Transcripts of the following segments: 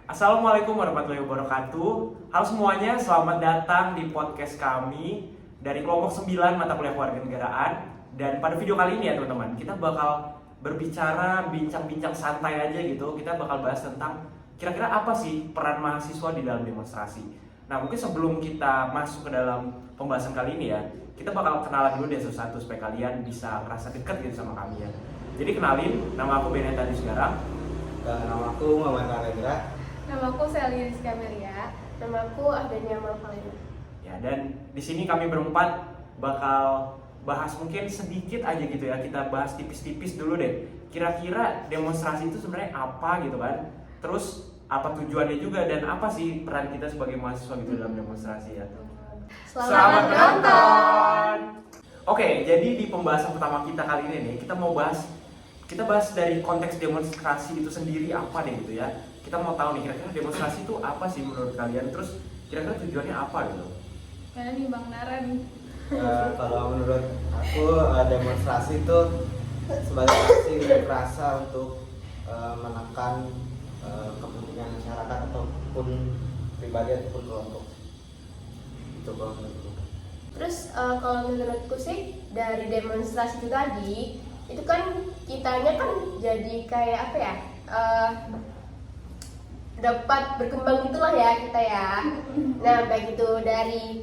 Assalamualaikum warahmatullahi wabarakatuh. Halo semuanya, selamat datang di podcast kami dari kelompok 9 mata kuliah kewarganegaraan. Dan pada video kali ini ya teman-teman, kita bakal berbicara, bincang-bincang santai aja gitu. Kita bakal bahas tentang kira-kira apa sih peran mahasiswa di dalam demonstrasi. Nah, mungkin sebelum kita masuk ke dalam pembahasan kali ini ya, kita bakal kenalan dulu deh satu-satu supaya kalian bisa ngerasa deket gitu sama kami ya. Jadi kenalin, nama aku Beneta Sekarang. Nama aku Muhammad Narendra. Nama aku Selly Rizka Meria. Nama aku Ardania Malvalina. Ya, dan di sini kami berempat bakal bahas mungkin sedikit aja gitu ya. Kita bahas tipis-tipis dulu deh. Kira-kira demonstrasi itu sebenarnya apa gitu kan? Terus apa tujuannya juga dan apa sih peran kita sebagai mahasiswa gitu dalam demonstrasi ya? Selamat menonton. Oke, jadi di pembahasan pertama kita kali ini nih, kita bahas dari konteks demonstrasi itu sendiri apa deh gitu ya. Kita mau tahu nih kira-kira demonstrasi itu apa sih menurut kalian, terus kira-kira tujuannya apa gitu. Karena nih Bang Naren. Kalau menurut aku demonstrasi itu sebagai aksi unjuk rasa untuk menekan kepentingan masyarakat ataupun pribadi ataupun kelompok. Itu kalau menurutku. Terus kalau menurutku sih dari demonstrasi itu tadi, itu kan kitanya kan jadi kayak apa ya? Dapat berkembang itulah ya kita ya. Nah, baik itu dari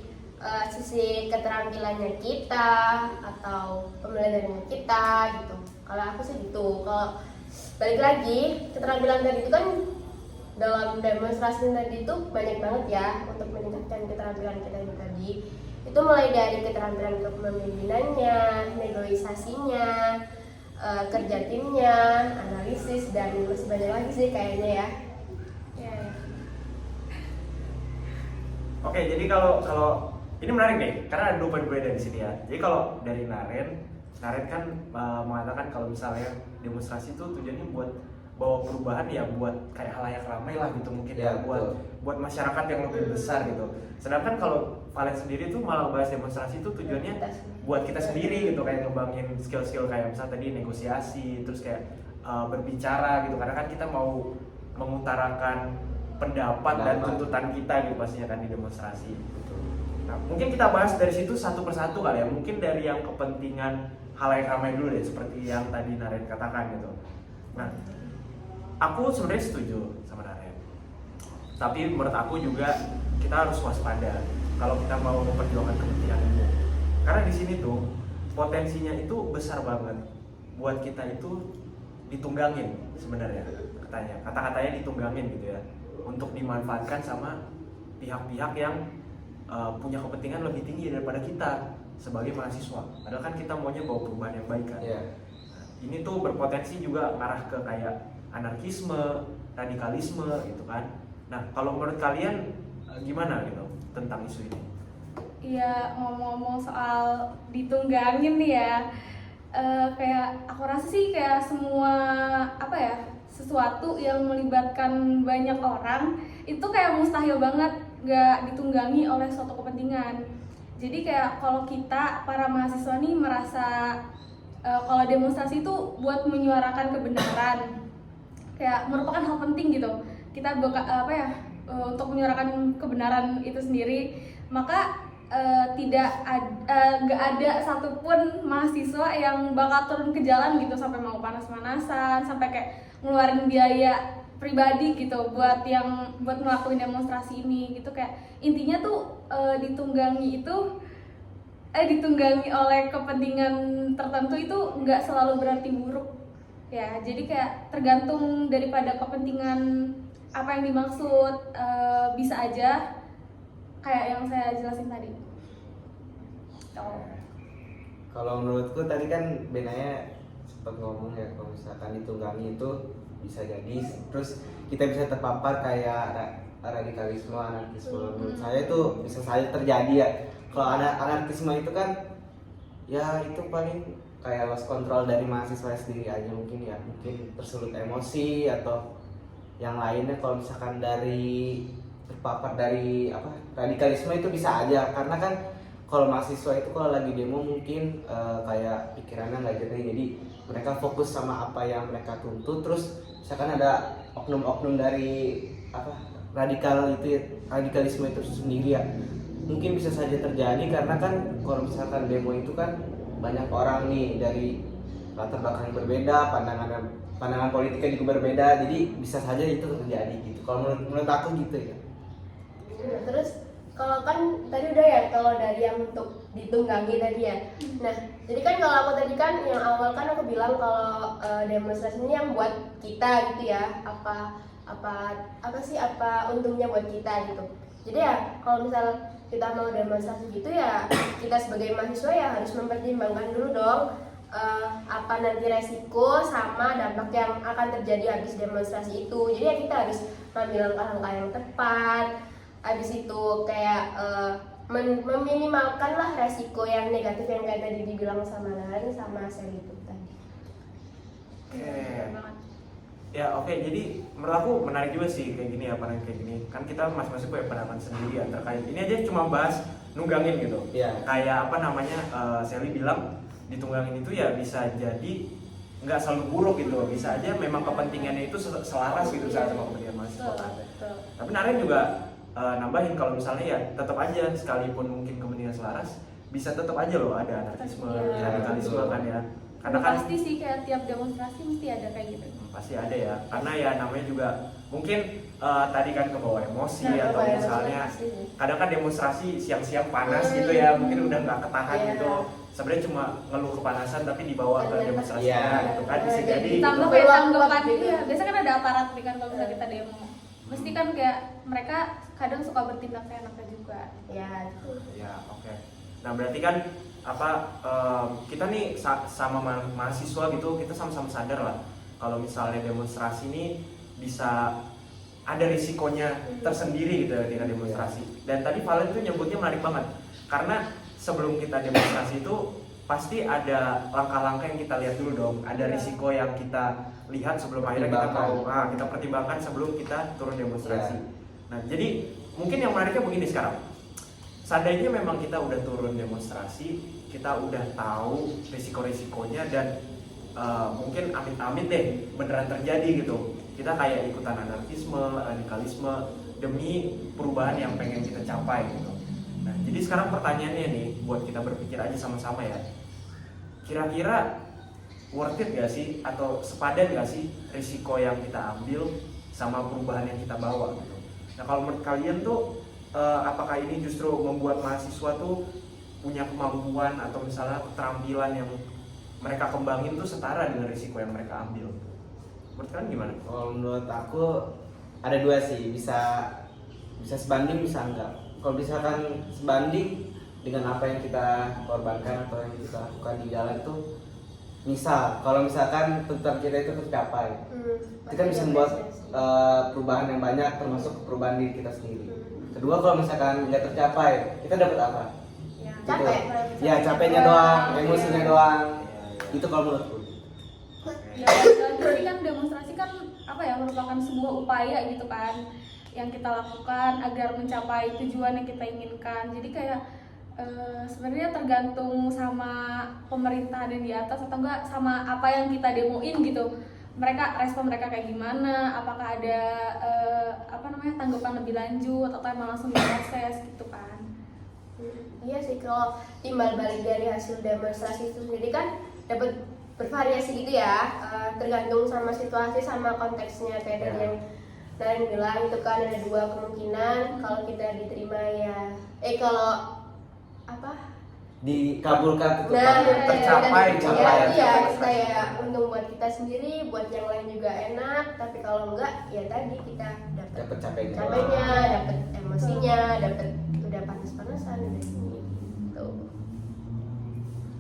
sisi keterampilannya kita atau pembelajarannya kita gitu. Kalau aku sih gitu. Kalau balik lagi, keterampilan tadi itu kan dalam demonstrasi tadi itu banyak banget ya untuk meningkatkan keterampilan kita itu tadi. Itu mulai dari keterampilan kepemimpinannya, negosiasinya, kerja timnya, analisis, dan masih banyak lagi sih kayaknya ya. Oke, jadi kalau ini menarik nih, karena ada dua berbeda di sini ya. Jadi kalau dari Naren kan mengatakan kalau misalnya demonstrasi itu tujuannya buat bawa perubahan ya, buat kayak halayak ramai lah gitu mungkin ya, buat masyarakat yang lebih besar gitu. Sedangkan kalau Valen sendiri tuh malah bahas demonstrasi itu tujuannya buat kita sendiri gitu, kayak ngembangin skill-skill kayak misalnya tadi negosiasi, terus kayak berbicara gitu, karena kan kita mau mengutarakan pendapat dan tuntutan kita gitu pastinya kan di demonstrasi gitu. Nah, mungkin kita bahas dari situ satu persatu kali ya. Mungkin dari yang kepentingan halayak ramai dulu deh, seperti yang tadi Naren katakan gitu. Nah, aku sebenarnya setuju sama Naren. Tapi menurut aku juga kita harus waspada kalau kita mau memperjuangkan kepentingan umum. Karena di sini tuh potensinya itu besar banget buat kita itu ditunggangin sebenarnya katanya. Kata-katanya ditunggangin gitu ya, untuk dimanfaatkan sama pihak-pihak yang punya kepentingan lebih tinggi daripada kita sebagai mahasiswa. Padahal kan kita maunya bawa perubahan yang baik kan. Yeah. Nah, ini tuh berpotensi juga ngarah ke kayak anarkisme, radikalisme gitu kan. Nah, kalau menurut kalian gimana gitu tentang isu ini? Iya, ngomong-ngomong soal ditunggangin nih ya, kayak aku rasa sih kayak semua apa ya, sesuatu yang melibatkan banyak orang itu kayak mustahil banget gak ditunggangi oleh suatu kepentingan. Jadi kayak kalau kita para mahasiswa nih merasa kalau demonstrasi itu buat menyuarakan kebenaran, kayak merupakan hal penting gitu. Kita untuk menyuarakan kebenaran itu sendiri, maka nggak ada satupun mahasiswa yang bakal turun ke jalan gitu sampai mau panas-panasan, sampai kayak ngeluarin biaya pribadi gitu buat ngelakuin demonstrasi ini gitu. Kayak intinya tuh ditunggangi oleh kepentingan tertentu itu nggak selalu berarti buruk ya. Jadi kayak tergantung daripada kepentingan apa yang dimaksud, bisa aja kayak yang saya jelasin tadi. Kalau menurutku tadi kan Benaya sempat ngomong ya, kalau misalkan ditunggangi itu bisa jadi terus kita bisa terpapar kayak radikalisme, anarkisme. Menurut saya itu bisa saja terjadi ya. Kalau ada anarkisme itu kan ya itu paling kayak lost control dari mahasiswa sendiri aja mungkin ya, mungkin tersulut emosi atau yang lainnya. Kalau misalkan dari terpapar dari radikalisme itu bisa aja, karena kan kalau mahasiswa itu kalau lagi demo mungkin kayak pikirannya nggak jernih, jadi mereka fokus sama apa yang mereka tuntut. Terus misalkan ada oknum-oknum dari radikalisme itu sendiri ya. Mungkin bisa saja terjadi karena kan kalau misalkan demo itu kan banyak orang nih dari latar belakang yang berbeda, pandangan politiknya juga berbeda, jadi bisa saja itu terjadi gitu. Kalau menurut aku gitu ya. Nah, terus kalau kan tadi udah ya kalau dari yang untuk ditunggangi tadi ya. Nah, jadi kan kalau aku tadi kan yang awal kan aku bilang kalau demonstrasi ini yang buat kita gitu ya. Apa sih untungnya buat kita gitu. Jadi ya kalau misal kita mau demonstrasi gitu ya kita sebagai mahasiswa ya harus mempertimbangkan dulu dong apa nanti resiko sama dampak yang akan terjadi habis demonstrasi itu. Jadi ya kita harus mengambil langkah-langkah yang tepat. Habis itu kayak meminimalkan lah resiko yang negatif yang kayak tadi dibilang sama Naren sama Sally itu tadi. Ya oke, jadi menurut aku menarik juga sih kayak gini ya, pandangan kayak gini. Kan kita masing-masing punya pandangan sendiri ya terkait ini aja cuma bahas nunggangin gitu. Iya. Kayak apa namanya, Sally bilang ditunggangin itu ya bisa jadi nggak selalu buruk gitu, bisa aja memang kepentingannya itu selaras gitu sama kepentingan mahasiswa. Tapi Naren juga nambahin kalau misalnya ya tetap aja sekalipun mungkin kepentingan selaras bisa tetap aja loh ada anarkisme, radikalisme kan ya. Karena kan pasti sih kayak tiap demonstrasi mesti ada kayak gitu. Pasti ada ya, karena ya namanya juga mungkin tadi kan kebawa emosi Nah, atau kebawa misalnya emosi. kadang kan demonstrasi siang-siang panas gitu ya, mungkin udah nggak ketahan Iya. gitu. Sebenarnya cuma ngeluh kepanasan tapi dibawa ke Ternyata. demonstrasi Iya. gitu kan bisa Jadi jadi. Ditambah gitu. kayak Keluar tanggapan gitu. gitu ya. Biasanya kan ada aparat nih kan kalau misalnya kita demo. Mesti kan kayak mereka kadang suka bertindak seenaknya juga. Ya. Ya oke. Nah berarti kan apa kita nih sama mahasiswa gitu, kita sama-sama sadar lah kalau misalnya demonstrasi ini bisa ada risikonya tersendiri gitu ketika demonstrasi. Dan tadi Valen tuh nyebutnya menarik banget karena sebelum kita demonstrasi itu pasti ada langkah-langkah yang kita lihat dulu dong, ada risiko yang kita lihat sebelum akhirnya kita tahu, kita pertimbangkan sebelum kita turun demonstrasi. Nah jadi mungkin yang menariknya begini sekarang, seandainya memang kita udah turun demonstrasi, kita udah tahu risiko-risikonya dan mungkin amit-amit deh beneran terjadi gitu, kita kayak ikutan anarkisme, radikalisme demi perubahan yang pengen kita capai gitu. Nah jadi sekarang pertanyaannya nih buat kita berpikir aja sama-sama ya, kira-kira worth it gak sih atau sepadan gak sih risiko yang kita ambil sama perubahan yang kita bawa gitu. Nah kalau menurut kalian tuh apakah ini justru membuat mahasiswa tuh punya kemampuan atau misalnya keterampilan yang mereka kembangin tuh setara dengan risiko yang mereka ambil? Menurut kalian gimana? Kalau menurut aku ada dua sih, bisa sebanding bisa enggak. Kalau misalkan sebanding dengan apa yang kita korbankan atau yang kita lakukan di jalan tuh, misal kalau misalkan tuntutan kita itu tercapai, kita bisa membuat perubahan yang banyak termasuk perubahan diri kita sendiri. Kedua, kalau misalkan nggak tercapai, kita dapat apa? Capek. Ya capeknya doang, emosinya doang. Itu kalau menurutku. Ya, jadi kan demonstrasi kan apa ya, merupakan sebuah upaya gitu kan yang kita lakukan agar mencapai tujuan yang kita inginkan. Jadi kayak sebenarnya tergantung sama pemerintah dan di atas atau enggak sama apa yang kita demoin gitu. Respon mereka kayak gimana? Apakah ada tanggapan lebih lanjut atau emang langsung diproses gitu kan? Iya sih, kalau timbal balik dari hasil demonstrasi itu sendiri kan dapat bervariasi gitu ya, tergantung sama situasi sama konteksnya kayak tadi yang Naren bilang itu kan ada dua kemungkinan, kalau kita diterima ya kalau dikabulkan itu tercapai. Iya, kayak untung buat kita sendiri, buat yang lain juga enak. Tapi kalau enggak, ya tadi kita dapat capeknya, dapat emosinya, dapat udah panas-panasan udah sini. Gitu.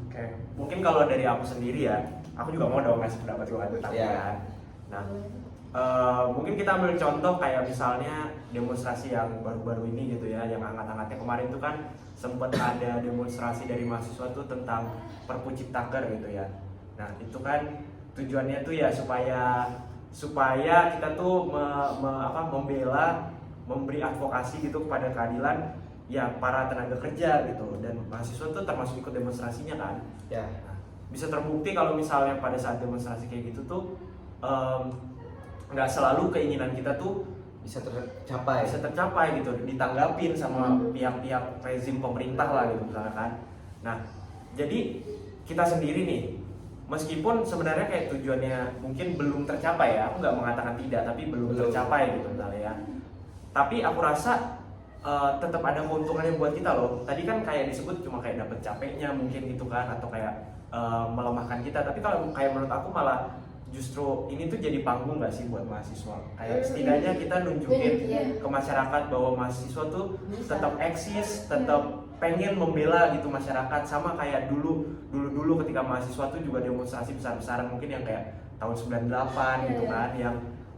Oke, mungkin kalau dari aku sendiri ya, aku juga mau dong ngasih pendapat gue tentang kan. Nah, mungkin kita ambil contoh kayak misalnya demonstrasi yang baru-baru ini gitu ya, yang hangat-hangatnya kemarin tuh kan sempat ada demonstrasi dari mahasiswa tuh tentang Perpu Ciptaker gitu ya. Nah itu kan tujuannya tuh ya supaya kita tuh membela, memberi advokasi gitu kepada keadilan ya para tenaga kerja gitu, dan mahasiswa tuh termasuk ikut demonstrasinya kan. Nah, bisa terbukti kalau misalnya pada saat demonstrasi kayak gitu tuh nggak selalu keinginan kita tuh bisa tercapai. gitu, ditanggapin sama pihak-pihak rezim pemerintah lah gitu misalnya kan. Nah, jadi kita sendiri nih, meskipun sebenarnya kayak tujuannya mungkin belum tercapai ya, aku nggak mengatakan tidak, tapi belum tercapai gitu misalnya ya. Tapi aku rasa tetap ada keuntungannya buat kita loh. Tadi kan kayak disebut cuma kayak dapet capeknya mungkin gitu kan, atau kayak melemahkan kita. Tapi kalau kayak menurut aku malah justru ini tuh jadi panggung nggak sih buat mahasiswa? Kayak setidaknya kita nunjukin ke masyarakat bahwa mahasiswa tuh tetap eksis, tetap pengen membela gitu masyarakat, sama kayak dulu ketika mahasiswa tuh juga demonstrasi besar-besaran mungkin yang kayak tahun 98 gitu kan, yang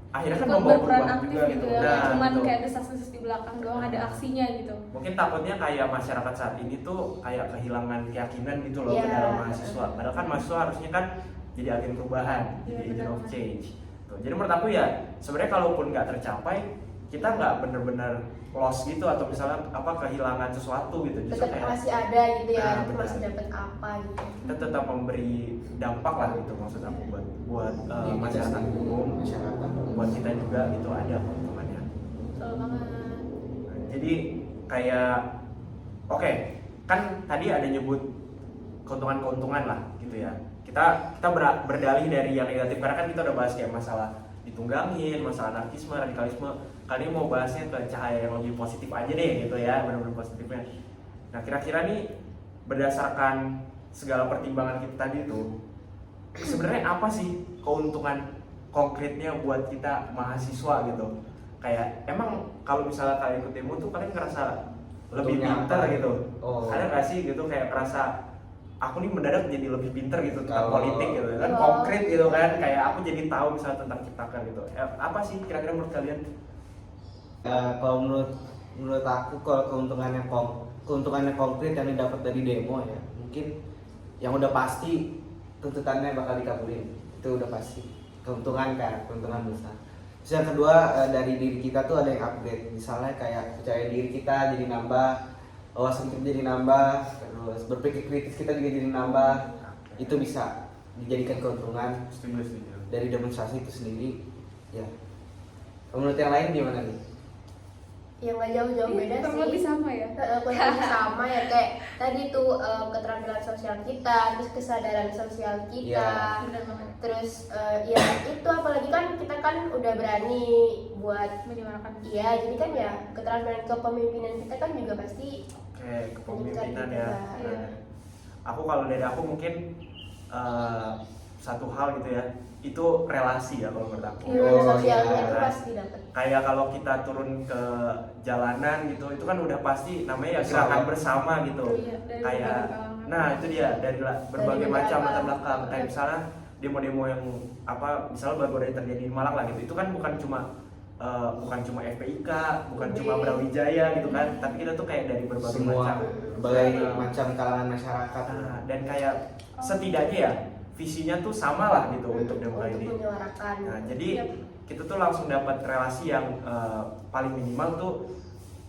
akhirnya kan Ikut membawa berperan perubahan aktif juga gitu gitu. ya, Nah, cuman gitu. kayak desas-desus di belakang doang, ada aksinya gitu. Mungkin takutnya kayak masyarakat saat ini tuh kayak kehilangan keyakinan gitu loh ke dalam mahasiswa. Padahal kan mahasiswa harusnya kan jadi agen perubahan, jadi agent of change. Tuh. Jadi menurut aku ya sebenarnya kalaupun nggak tercapai, kita nggak bener-bener lost gitu atau misalnya kehilangan sesuatu gitu. Justru Tetap kayak masih ada gitu ya, Nah, itu benar. masih dapat apa gitu. kita tetap memberi dampak lah gitu, maksud aku buat masyarakat umum, masyarakat. buat kita juga itu ada keuntungannya. Betul banget. Jadi kayak oke, kan tadi ada nyebut keuntungan-keuntungan lah gitu ya. Kita berdalih dari yang negatif karena kan kita udah bahas kayak masalah ditunggangin, masalah anarkisme, radikalisme. Kali ini mau bahasnya ke cahaya yang lebih positif aja deh gitu ya, benar-benar positifnya. Nah, kira-kira nih berdasarkan segala pertimbangan kita tadi itu sebenarnya apa sih keuntungan konkretnya buat kita mahasiswa gitu? Kayak emang kalau misalnya kalian ikut demo tuh kalian ngerasa lebih Untungnya pintar apa? gitu? Oh. Ada nggak sih gitu kayak ngerasa aku nih mendadak jadi lebih pintar gitu tentang Kalau- politik gitu kan, konkret gitu kan, kayak aku jadi tahu misalnya tentang ciptaker gitu. Apa sih kira-kira menurut kalian? Kalau menurut aku, kalau keuntungannya konkret yang didapat dari demo ya, mungkin yang udah pasti tuntutannya bakal dikabulin, itu udah pasti keuntungan besar. Terus yang kedua, dari diri kita tuh ada yang upgrade, misalnya kayak percaya diri kita jadi nambah, wawasan kita jadi nambah, terus berpikir kritis kita juga jadi nambah. Itu bisa dijadikan keuntungan Setuju. dari demonstrasi itu sendiri ya. Menurut yang lain gimana nih? Yang nggak jauh-jauh beda sih. Kurang lebih sama ya. Kurang lebih sama ya, kayak tadi tuh keterampilan sosial kita, terus kesadaran sosial kita, Iya. Benar banget. terus ya itu apalagi kan kita kan udah berani buat Menyuarakan. iya, jadi kan ya keterampilan kepemimpinan kita kan juga pasti Oke, kepemimpinan Meningkat ya. juga. Nah, aku kalau dari aku mungkin satu hal gitu ya, itu relasi ya kalau menurut aku. ilmu Oh, sosialnya iya. itu pasti dapat. Kayak kalau kita turun ke jalanan gitu, itu kan udah pasti namanya ya gerakan bersama gitu. Iya, dari Kayak, berbagai kalangan. nah itu dia dari berbagai Dari macam berbagai latar belakang. Kayak kalangan. misalnya demo-demo yang misalnya baru aja terjadi di Malang lah gitu, itu kan bukan cuma FPIK, bukan cuma Brawijaya gitu kan, tapi kita tuh kayak dari berbagai macam. macam kalangan masyarakat. Nah, dan kayak setidaknya ya visinya tuh sama lah gitu untuk demo kali Untuk ini. menyuarakan. Nah, jadi kita tuh langsung dapat relasi yang paling minimal tuh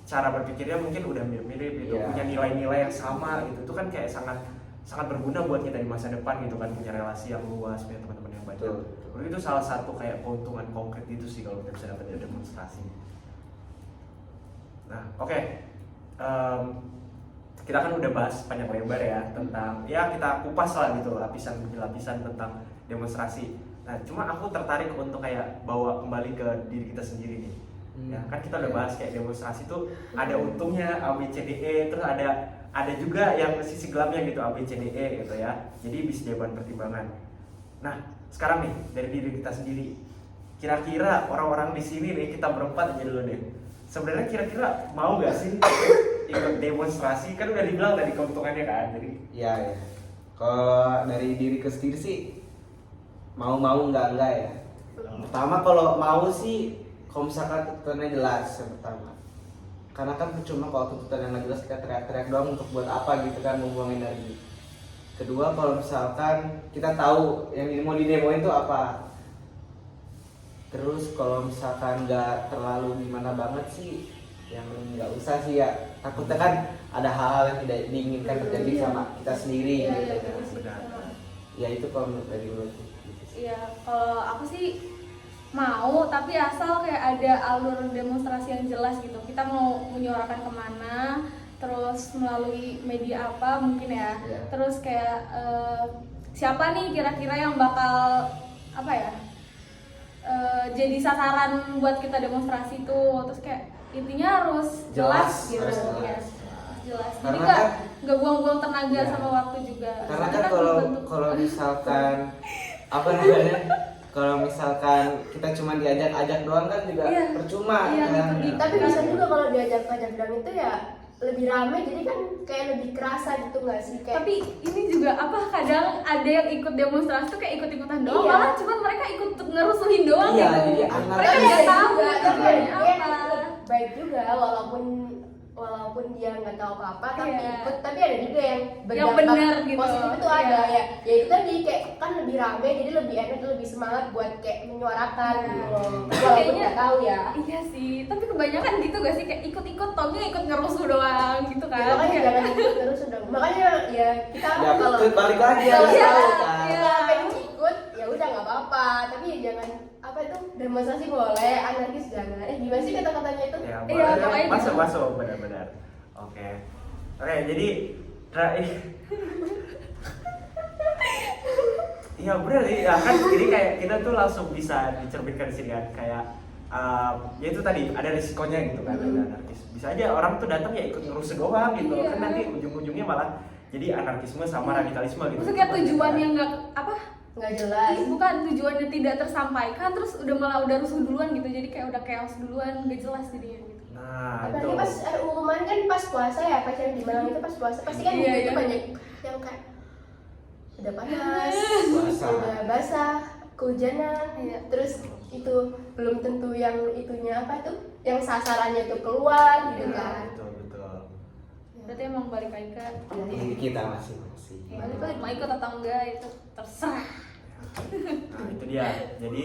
cara berpikirnya mungkin udah mirip-mirip gitu, Iya. punya nilai-nilai yang sama gitu. Itu kan kayak sangat berguna buat kita di masa depan gitu kan, punya relasi yang luas, punya teman-teman yang banyak. Betul. Menurut itu salah satu kayak keuntungan konkret itu sih kalau kita bisa dapat dari demonstrasi. Nah, oke. Kita kan udah bahas panjang lebar ya tentang, ya kita kupas lah gitu lapisan demi lapisan tentang demonstrasi. Nah, cuma aku tertarik untuk kayak bawa kembali ke diri kita sendiri nih. Ya, kan kita udah bahas kayak demonstrasi tuh ada untungnya ABCDE, terus ada juga yang sisi gelapnya gitu ABCDE gitu ya. Jadi bisa jadi bahan pertimbangan. Nah, sekarang nih dari diri kita sendiri, kira-kira orang-orang di sini nih, kita berempat aja dulu deh. Sebenarnya kira-kira mau gak sih ikut demonstrasi? Kan udah dibilang tadi keuntungannya kan. Jadi Iya ya. Kalau dari diriku sendiri sih mau enggak ya. Pertama kalau mau sih, kalau misalkan tuntutannya jelas yang pertama. Karena kan percuma kalau tuntutan yang nggak jelas kita teriak-teriak doang untuk buat apa gitu kan, membuang energi. Kedua, kalau misalkan kita tahu yang mau didemoin itu apa. Terus kalau misalkan nggak terlalu gimana banget sih, yang nggak usah sih ya. Takutnya kan ada hal-hal yang tidak diinginkan terjadi sama kita sendiri Iya, gitu. iya, benar. Ya itu kalau menurutku. Iya, kalau aku sih mau, tapi asal kayak ada alur demonstrasi yang jelas gitu. Kita mau menyuarakan kemana, terus melalui media apa mungkin ya. Iya. Terus kayak siapa nih kira-kira yang bakal apa ya, jadi sasaran buat kita demonstrasi itu. Terus kayak intinya harus jelas gitu. harus Ya, jelas. jelas. Jadi Karena nggak buang-buang tenaga Iya. sama waktu juga. Karena Kita kan belum tentu- kalau misalkan apa namanya, kalau misalkan kita cuma diajak-ajak doang kan juga Iya. percuma Iya, kan. gitu. Tapi bisa juga kalau diajak-ajak doang itu ya lebih rame, jadi kan kayak lebih kerasa gitu nggak sih? Kayak Tapi ini juga apa, kadang ada yang ikut demonstrasi tuh kayak ikut-ikutan doang, Iya. malah cuman mereka ikut ngerusuhin doang Iya, gitu. jadi aneh. Mereka tapi nggak ada tahu juga, tapi ada tujuannya juga yang apa. ikut baik juga, walaupun dia nggak tahu apa-apa tapi Iya. ikut. Tapi ada juga yang Yang berdampak benar gitu. positif itu Iya. ada ya. Ya itu tadi kayak kan lebih rame, jadi lebih enak, lebih semangat buat kayak menyuarakan Iya. gitu loh. Tapi Walaupun kayaknya- nggak tahu ya. Iya sih, tapi kebanyakan gitu gak sih, kayak ikut-ikut taunya ikut ngerusuh doang gitu kan. Ya, makanya Kayak- jangan ikut terus udah. Makanya ya kita Ya kalau betul, balik lagi Iya, harus iya, tahu kan. iya, pengen ikut ya udah nggak apa-apa, tapi ya jangan apa itu demonstrasi boleh, anarkis jangan. Gimana sih kata-katanya itu? Ya, Iya, boleh. makanya masuk gitu. masuk benar-benar. Oke. Oke, jadi iya benar sih, ya kan jadi kayak kita tuh langsung bisa dicerminkan di sini kan kayak ya itu tadi ada risikonya gitu kan, ada anarkis. Bisa aja orang tuh datang ya ikut ngerusuh doang gitu, Iya. kan nanti ujung-ujungnya malah jadi anarkisme sama radikalisme gitu. Maksudnya kayak tujuan yang nggak apa? Nggak jelas. Bukan tujuannya tidak tersampaikan, terus udah rusuh duluan gitu. Jadi kayak udah chaos duluan, gak jelas jadinya gitu. Nah, itu. Apalagi pas umuman kan pas puasa ya, pas yang di Malang itu pas puasa pasti kan Iya, juga itu iya. banyak yang kayak udah panas, Basah. udah basah, kehujanan, Iya. terus itu belum tentu yang itunya apa tuh, yang sasarannya tuh keluar gitu Iya, kan. betul betul. Berarti emang balik lagi ke Diri kita masing-masing. balik lagi mau ikut atau enggak itu terserah. Nah itu dia, jadi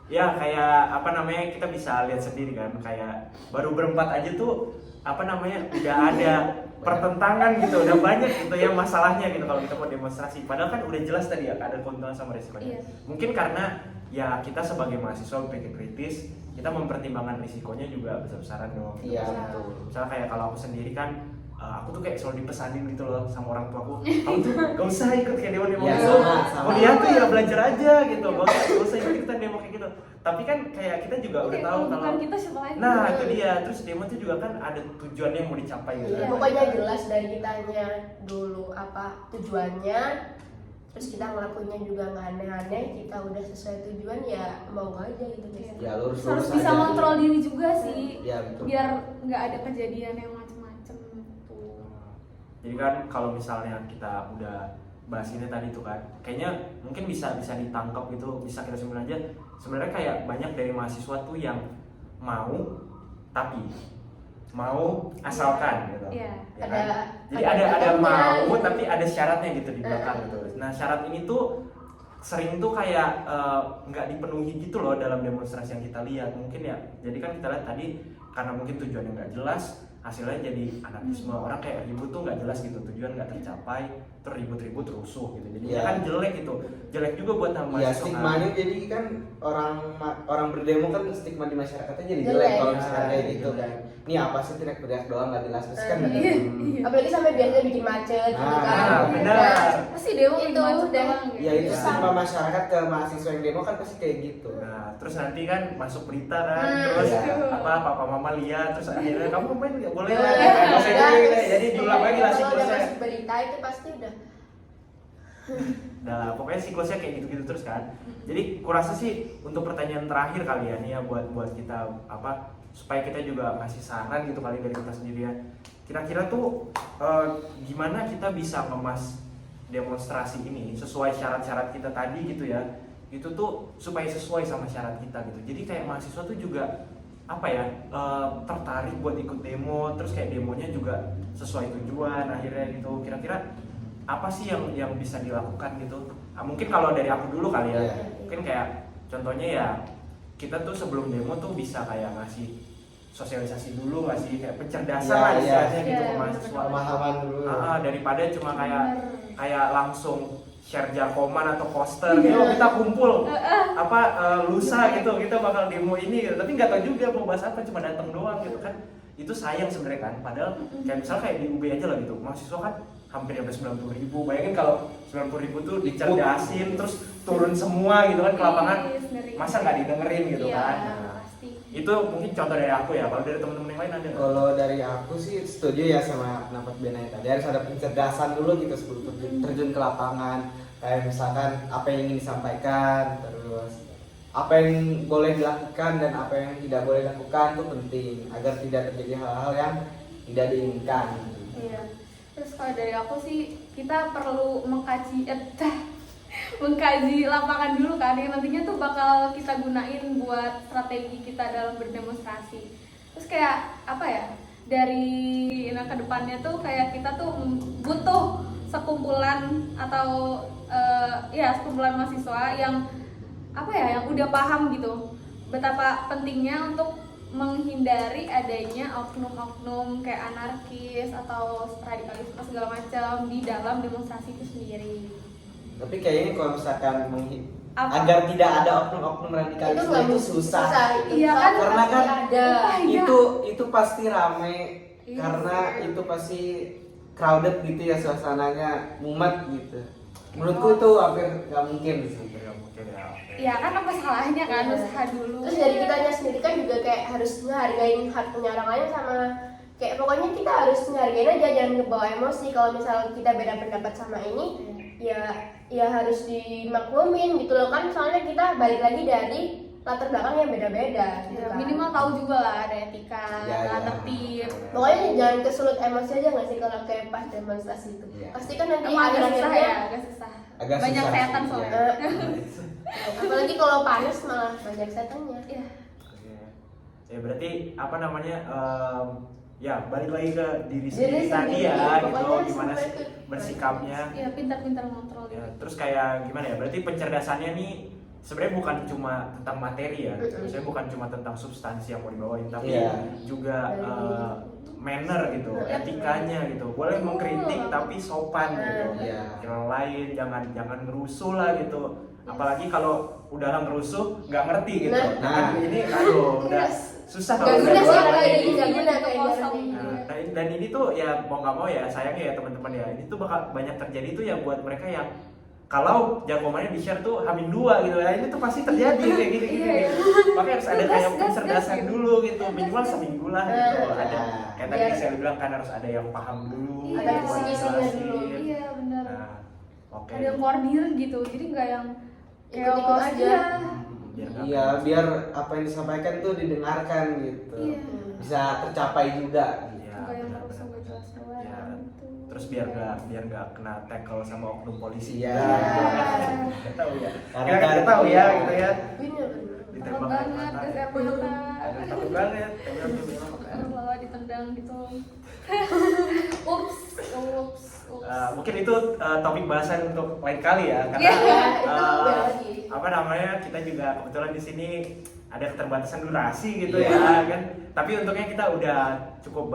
ya kayak apa namanya, kita bisa lihat sendiri kan, kayak baru berempat aja tuh apa namanya udah ada pertentangan gitu, udah banyak gitu ya masalahnya gitu kalau kita mau demonstrasi. Padahal kan udah jelas tadi ya ada keuntungan sama risikonya. Iya. Mungkin karena ya kita sebagai mahasiswa berpikir kritis, kita mempertimbangkan risikonya juga besar-besaran dong. Gitu. Iya, Misalnya- betul. Misalnya kayak kalau aku sendiri kan aku tuh kayak selalu dipesanin gitu loh sama orang tuaku, kamu tuh gak usah ikut kayak demo-demo Ya, gitu, sama. kuliah tuh ya belajar aja gitu, gak usah ikut-ikutan demo kayak gitu. Tapi kan kayak kita juga udah Oke, tahu kalau kalau bukan kita siapa lagi? nah itu dia, terus demo tuh juga kan ada tujuannya yang mau dicapai gitu. Iya, pokoknya jelas dari kitanya dulu apa tujuannya, terus kita ngelakuinnya juga nggak aneh-aneh, kita udah sesuai tujuan ya mau aja gitu guys. Ya lurus Harus lurus bisa aja. kontrol diri juga sih. Ya betul. Biar nggak ada kejadian yang macem-macem tuh. Jadi kan kalau misalnya kita udah bahas ini tadi tuh kan, kayaknya mungkin bisa ditangkap gitu, bisa kita simpulin aja. Sebenarnya kayak banyak dari mahasiswa tuh yang mau tapi mau asalkan gitu. Iya. Ya kan? Ada Jadi ada ataunya mau gitu. tapi ada syaratnya gitu di belakang gitu. Nah syarat ini tuh sering tuh kayak nggak dipenuhi gitu loh dalam demonstrasi yang kita lihat mungkin ya. Jadi kan kita lihat tadi karena mungkin tujuannya nggak jelas, hasilnya jadi anarkisme. Orang kayak ribut tuh nggak jelas gitu, tujuan nggak tercapai, terus ribut-ribut rusuh gitu. Jadi Iya. kan jelek gitu, jelek juga buat nama Ya mahasiswa. stigmanya jadi kan orang berdemo kan stigma di masyarakatnya jadi Jelek. jelek kalau misalkan kayak Iya. gitu kan. Ini apa sih teriak-teriak doang nggak jelas pasti kan. Iya, iya. Apalagi sampai biasanya bikin macet gitu Nah, kan. benar. Pasti demo Itu itu macet udah. doang gitu. Ya itu Iya. stigma masyarakat ke mahasiswa yang demo kan pasti kayak gitu. Nah, terus nanti kan masuk berita kan, Hmm, terus iya. apa papa mama lihat, terus akhirnya kamu main nggak boleh Boleh, lah, ya, nggak usah udah, ikut, terus jadi diulang lagi lah kalau udah siklusnya. masuk berita itu pasti udah Nah, pokoknya siklusnya kayak gitu-gitu terus kan. Jadi kurasa sih untuk pertanyaan terakhir kali ya nih ya buat kita apa supaya kita juga ngasih saran gitu kali dari kita sendiri ya. Kira-kira tuh gimana kita bisa ngemas demonstrasi ini sesuai syarat-syarat kita tadi gitu ya. Itu tuh supaya sesuai sama syarat kita gitu. Jadi kayak mahasiswa tuh juga apa ya tertarik buat ikut demo, terus kayak demonya juga sesuai tujuan akhirnya gitu. Kira-kira apa sih yang bisa dilakukan gitu? Mungkin kalau dari aku dulu kali ya, Iya. mungkin kayak contohnya ya kita tuh sebelum demo tuh bisa kayak ngasih sosialisasi dulu, ngasih kayak pencerdasan Iya, lah iya. istilahnya gitu Iya, ke mahasiswa. Pemahaman dulu. Daripada cuma kayak langsung share jakoman atau poster gitu, kita kumpul lusa gitu, kita bakal demo ini gitu. Tapi nggak tahu juga mau bahas apa, cuma datang doang gitu kan. Itu sayang sebenarnya kan, padahal kayak misalnya kayak di UB aja lah gitu, mahasiswa kan hampir sampai 90.000. Bayangin kalau 90.000 tuh dicerdasin terus turun semua gitu kan ke lapangan, masa nggak didengerin gitu kan. Nah, pasti. itu mungkin contoh dari aku ya. Kalau dari teman-teman yang lain ada nggak? Kalau dari aku sih setuju ya sama pendapat Benaya tadi, harus ada pencerdasan dulu gitu sebelum terjun ke lapangan. Kayak misalkan apa yang ingin disampaikan, terus apa yang boleh dilakukan dan apa yang tidak boleh dilakukan itu penting agar tidak terjadi hal-hal yang tidak diinginkan. Iya. Terus kalau dari aku sih kita perlu mengkaji mengkaji lapangan dulu kan, yang nantinya tuh bakal kita gunain buat strategi kita dalam berdemonstrasi. Terus kayak apa ya, dari ke depannya tuh kayak kita tuh butuh sekumpulan atau sekumpulan mahasiswa yang apa ya, yang udah paham gitu betapa pentingnya untuk menghindari adanya oknum-oknum kayak anarkis atau radikalisme segala macam di dalam demonstrasi itu sendiri. Tapi kayaknya kalau misalkan Apa? agar tidak ada oknum-oknum radikalisme itu susah. Iya kan, Karena kan ada. itu pasti rame, Iya, karena sih. itu pasti crowded gitu ya, suasananya mumet gitu. Menurutku itu hampir nggak mungkin sih. Nggak mungkin ya. Oke. Ya kan, apa salahnya kan Iya. usaha dulu. Terus dari kitanya sendiri kan juga kayak harus ngehargain hak punya orang lain, sama kayak pokoknya kita harus ngehargain aja, jangan ngebawa emosi. Kalau misal kita beda pendapat sama ini, ya harus dimaklumin gitu loh kan, soalnya kita balik lagi dari latar belakang yang beda-beda gitu Ya, kan. minimal tahu juga lah ada etika, Ya. tertib. Pokoknya jangan kesulut emosi aja nggak sih kalau kayak pas demonstrasi itu. Iya. Pasti kan nanti Emang agak susah akhir-akhirnya, ya, agak susah. Agak Banyak susah setan sih, soalnya. apalagi kalau panas malah banyak setannya. Iya. Oke. Ya berarti apa namanya, ya balik lagi ke diri Diri sendiri tadi sendiri, ya gitu, pokoknya gimana sih semua itu. bersikapnya. Ya, pintar-pintar ngontrol Ya, gitu. terus kayak gimana ya, berarti pencerdasannya nih sebenarnya bukan cuma tentang materi ya, maksudnya bukan cuma tentang substansi yang mau dibawain, tapi Iya. juga manner gitu, Iya. etikanya gitu. Boleh mengkritik tapi sopan gitu. Iya. Yang lain jangan ngerusuh lah gitu. Apalagi kalau udah ngerusuh nggak ngerti gitu. Nah. Ini udah susah Nggak kalau guna udah sih buat kalau kayak ini, gini. nggak guna kayak Kosong. gini. Dan ini tuh ya mau nggak mau ya, sayangnya ya teman-teman ya, ini tuh bakal banyak terjadi tuh ya buat mereka yang kalau jagoannya di share tuh H-2 gitu ya, ini tuh pasti terjadi kayak gini. Makanya harus ada kayak pencerdasan dulu gitu, minimal seminggu lah gitu. Ada kayak tadi saya bilang kan, harus ada yang paham dulu, Iya. Ada yang kisi-kisinya jelasin. dulu. Iya, benar. Nah, oke. Ada yang koordinir gitu, jadi nggak yang Ikut-ikut chaos aja. aja. Biar nggak Iya, biar apa yang disampaikan tuh didengarkan gitu. Iya. Bisa tercapai juga. Iya, Nggak yang benar, terus benar, nggak benar. jelas-jelas Iya. gitu. Terus biar nggak kena tackle sama oknum polisi. Iya. Nggak tahu ya. Karena Kita nggak tahu ya gitu ya. Bener. Takut Ditembak banget, air mata. gas air mata. Takut banget. Bawa ditendang gitu. Ups. Mungkin itu topik bahasan untuk lain kali ya, karena Iya, itu uh, beda lagi. apa namanya, kita juga kebetulan di sini ada keterbatasan durasi gitu ya kan. Tapi untungnya kita udah cukup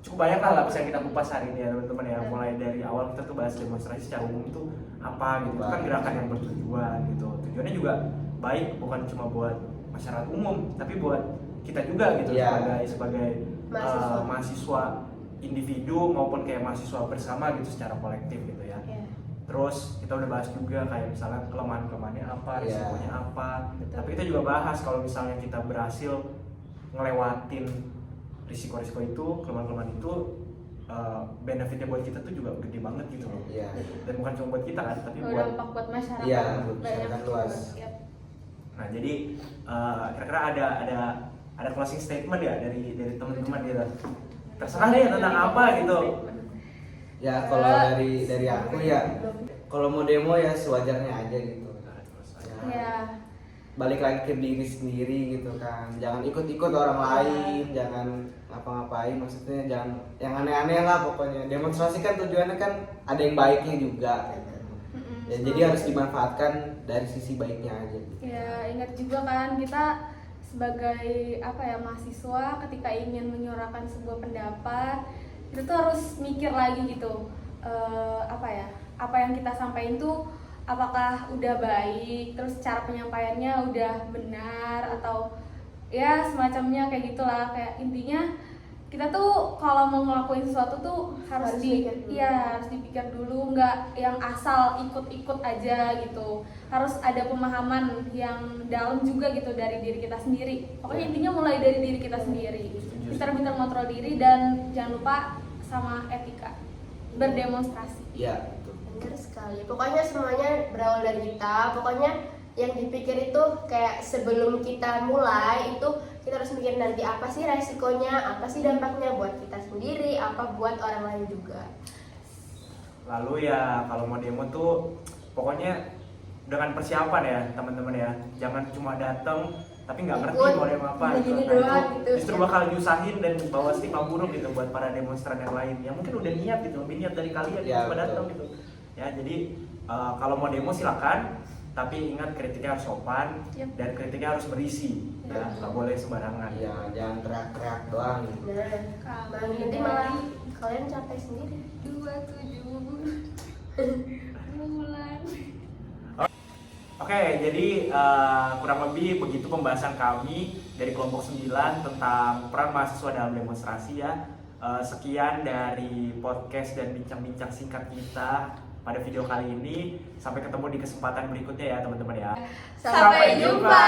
banyak lah lapis yang kita kupas hari ini ya teman-teman ya. Mulai dari awal kita tuh bahas demonstrasi secara umum tuh apa gitu, itu kan gerakan yang bertujuan gitu. Tujuannya juga baik, bukan cuma buat masyarakat umum, tapi buat kita juga gitu, Iya. sebagai mahasiswa individu maupun kayak mahasiswa bersama gitu secara kolektif gitu ya. Iya. Terus kita udah bahas juga kayak misalnya kelemahan-kelemahannya apa, Iya. risikonya apa. Betul. Tapi kita juga bahas kalau misalnya kita berhasil ngelewatin risiko-risiko itu, kelemahan-kelemahan itu, benefitnya buat kita tuh juga gede banget gitu loh. Iya. Dan bukan cuma buat kita kan, tapi Kalau buat dampak buat masyarakat. Iya, buat banyak masyarakat juga. luas. Yap. Nah, jadi kira-kira ada closing statement ya dari teman-teman gitu. Terserah deh tentang apa gitu. Ya kalau dari aku ya, kalau mau demo ya sewajarnya aja gitu. Iya. Balik lagi ke diri sendiri gitu kan, jangan ikut-ikut orang lain, jangan ngapa-ngapain, maksudnya jangan yang aneh-aneh lah pokoknya. Demonstrasi kan tujuannya kan ada yang baiknya juga, Mm-mm. ya jadi harus dimanfaatkan dari sisi baiknya aja. Ya, ingat juga kan kita sebagai mahasiswa ketika ingin menyuarakan sebuah pendapat, kita tuh harus mikir lagi gitu. apa yang kita sampaikan tuh apakah udah baik, terus cara penyampaiannya udah benar atau ya semacamnya kayak gitulah. Kayak intinya kita tuh kalau mau ngelakuin sesuatu tuh harus dipikir dulu, nggak yang asal ikut-ikut aja gitu. Harus ada pemahaman yang dalam juga gitu dari diri kita sendiri. Pokoknya intinya mulai dari diri kita sendiri. Pintar-pintar ngontrol diri dan jangan lupa sama etika berdemonstrasi. Iya, betul. Benar sekali. Pokoknya semuanya berawal dari kita. Pokoknya yang dipikir itu kayak sebelum kita mulai itu kita harus mikir nanti apa sih resikonya, apa sih dampaknya buat kita sendiri, apa buat orang lain juga. Lalu ya kalau mau demo tuh pokoknya dengan persiapan ya teman-teman ya. Jangan cuma datang tapi nggak ngerti Ikut, mau demo apa. gini Nah, doang itu gitu. justru bakal nyusahin dan bawa stigma buruk gitu buat para demonstran yang lain. Ya mungkin udah niat gitu, lebih niat dari kalian Ya, cuma betul. datang gitu. Ya jadi kalau mau demo silakan, tapi ingat kritiknya harus sopan dan kritiknya harus berisi. Ya nggak boleh sembarangan. Iya, jangan teriak-teriak doang. Nah, nanti malah kalian capek sendiri. 27 bulan. Oke, jadi kurang lebih begitu pembahasan kami dari kelompok 9 tentang peran mahasiswa dalam demonstrasi ya. Sekian dari podcast dan bincang-bincang singkat kita pada video kali ini. Sampai ketemu di kesempatan berikutnya ya teman-teman ya. Sampai jumpa.